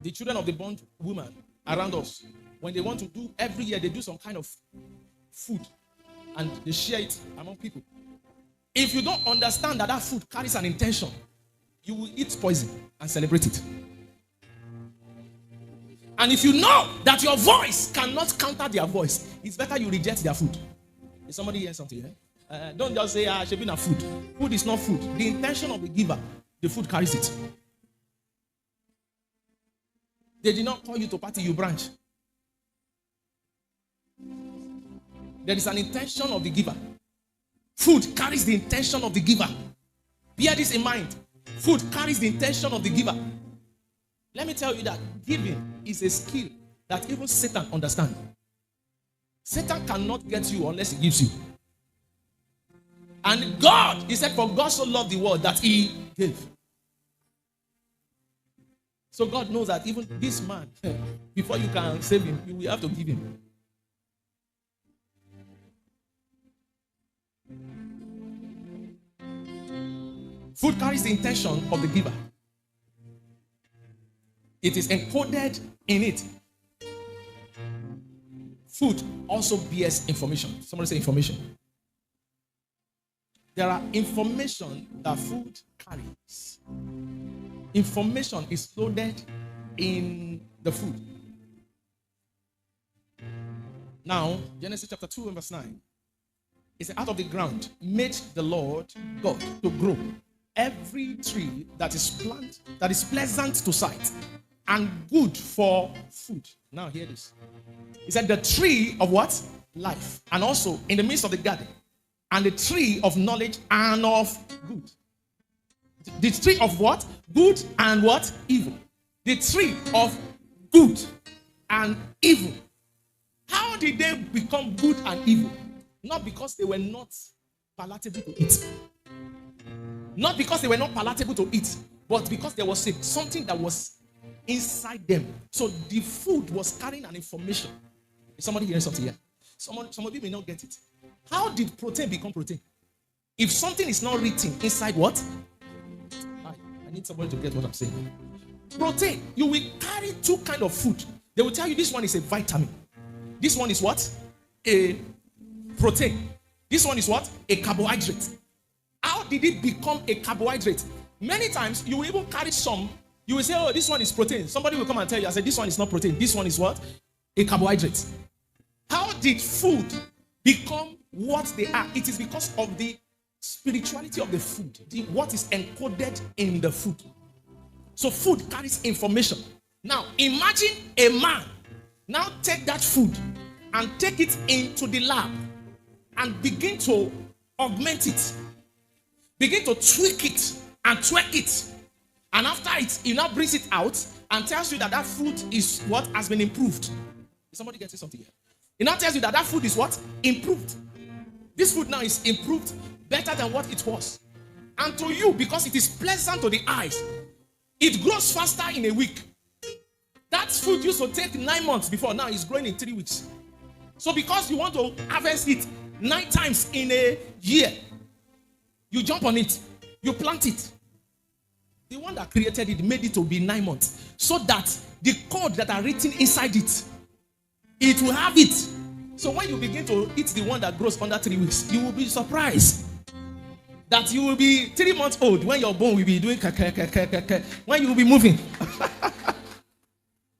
The children of the bond woman around us, when they want to do every year, they do some kind of food and they share it among people. If you don't understand that that food carries an intention, you will eat poison and celebrate it. And if you know that your voice cannot counter their voice, it's better you reject their food. Is somebody hearing something here? Don't just say, should be not food. Food is not food. The intention of the giver, the food carries it. They did not call you to party, you branch. There is an intention of the giver. Food carries the intention of the giver. Bear this in mind. Food carries the intention of the giver. Let me tell you that giving is a skill that even Satan understands. Satan cannot get you unless he gives you. And God, he said, for God so loved the world that he gave. So God knows that even this man, before you can save him, you will have to give him. Food carries the intention of the giver. It is encoded in it. Food also bears information. Somebody say information. There are information that food carries. Information is loaded in the food. Now, Genesis chapter 2 verse 9. It says, out of the ground made the Lord God to grow every tree that is plant, that is pleasant to sight and good for food. Now hear this. He said the tree of what? Life. And also in the midst of the garden. And the tree of knowledge and of good. The tree of what? Good and what? Evil. The tree of good and evil. How did they become good and evil? Not because they were not palatable to eat. Not because they were not palatable to eat, but because there was something that was inside them. So the food was carrying an information. Is somebody hearing something here? Some of you may not get it. How did protein become protein? If something is not written inside what? I need somebody to get what I'm saying. Protein. You will carry two kinds of food. They will tell you this one is a vitamin. This one is what? A protein. This one is what? A carbohydrate. How did it become a carbohydrate? Many times you will even carry some. You will say, oh, this one is protein. Somebody will come and tell you, I said, this one is not protein. This one is what? A carbohydrate. How did food become what they are? It is because of the spirituality of the food. What is encoded in the food. So food carries information. Now, imagine a man now take that food and take it into the lab and begin to augment it. Begin to tweak it and twerk it. And after it, he now brings it out and tells you that that food is what has been improved. Is somebody getting something here? He now tells you that that food is what? Improved. This food now is improved better than what it was. And to you, because it is pleasant to the eyes, it grows faster in a week. That food used to take 9 months before. Now it's growing in 3 weeks. So because you want to harvest it 9 times in a year, you jump on it. You plant it. The one that created it made it to be 9 months. So that the code that are written inside it, it will have it. So when you begin to eat the one that grows under 3 weeks, you will be surprised that you will be 3 months old when your bone will be doing when you will be moving.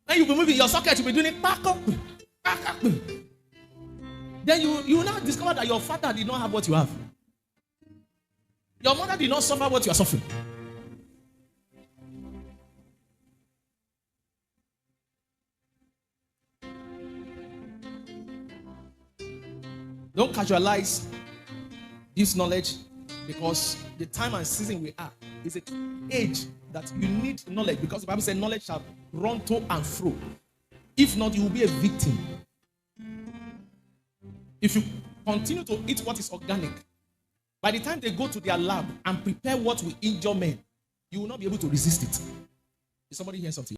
When you will be moving, your socket will be doing it. Then you will now discover that your father did not have what you have. Your mother did not suffer what you are suffering. Don't casualize this knowledge, because the time and season we are is an age that you need knowledge, because the Bible says knowledge shall run to and fro. If not, you will be a victim. If you continue to eat what is organic, by the time they go to their lab and prepare what will injure men, you will not be able to resist it. Is somebody hearing something?